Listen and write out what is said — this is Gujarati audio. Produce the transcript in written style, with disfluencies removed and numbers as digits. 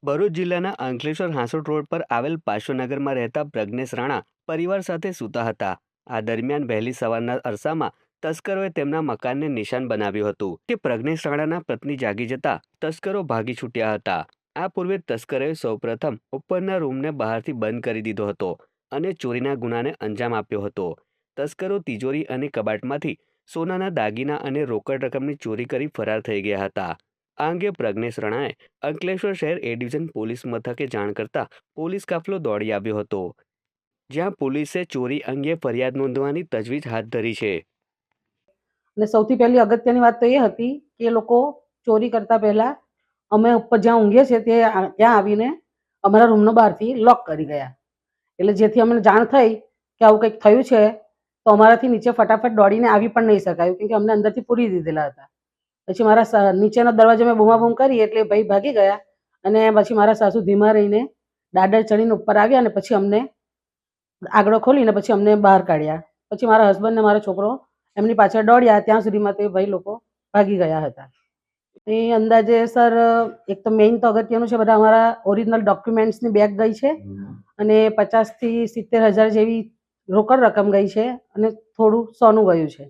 ભરૂચ જિલ્લાના અંકલેશ્વર હાંસોટ રોડ પર આવેલ પાશોનગરમાં રહેતા પ્રજ્ઞેશ રાણા પરિવાર સાથે સૂતા હતા. આ દરમિયાન વહેલી સવારના અરસામાં તસ્કરોએ તેમના મકાનને નિશાન બનાવ્યું હતું કે પ્રજ્ઞેશ રાણાના પત્ની જાગી જતા તસ્કરો ભાગી છૂટ્યા હતા. આ પૂર્વે તસ્કરોએ સૌપ્રથમ ઉપરના રૂમને બહારથી બંધ કરી દીધો હતો અને ચોરીના ગુનાને અંજામ આપ્યો હતો. તસ્કરો તિજોરી અને કબાટમાંથી સોનાના દાગીના અને રોકડ રકમની ચોરી કરી ફરાર થઈ ગયા હતા. આ અંગે પ્રજ્ઞેશ રાણાએ અંકલેશ્વર શહેર એ ડિવિઝન પોલીસ મથકે જાણ કરતા પોલીસ કાફલો દોડી આવ્યો હતો, જ્યાં પોલીસે ચોરી અંગે ફરિયાદ નોંધવાની તજવીજ હાથ ધરી છે. અને સૌથી પહેલી અગત્યની વાત તો એ હતી કે એ લોકો ચોરી કરતા પહેલા અમે ઉપર જ્યાં ઊંઘીએ છીએ ત્યાં આવીને અમારા રૂમનો બહારથી લોક કરી ગયા. એટલે જેથી અમને જાણ થઈ કે આવું કંઈક થયું છે તો અમારાથી નીચે ફટાફટ દોડીને આવી પણ નહીં શકાયું, કેમ કે અમને અંદરથી પૂરી દીધેલા હતા. પછી મારા નીચેનો દરવાજો મેં બૂમાબૂમ કરી એટલે ભાઈ ભાગી ગયા અને પછી મારા સાસુ ધીમા રહીને દાદર ચડીને ઉપર આવ્યા અને પછી અમને આગળ ખોલીને પછી અમને બહાર કાઢ્યા. પછી મારા હસબન્ડ ને મારો છોકરો એમની પાછળ દોડ્યા, ત્યાં સુધીમાં તે ભાઈ લોકો ભાગી ગયા હતા. એ અંદાજે સર એક તો મેઇન તો અગત્યનું છે, બધા અમારા ઓરિજિનલ ડોક્યુમેન્ટ્સની બેગ ગઈ છે અને 50,000 થી 70,000 જેવી રોકડ રકમ ગઈ છે અને થોડું સોનું ગયું છે.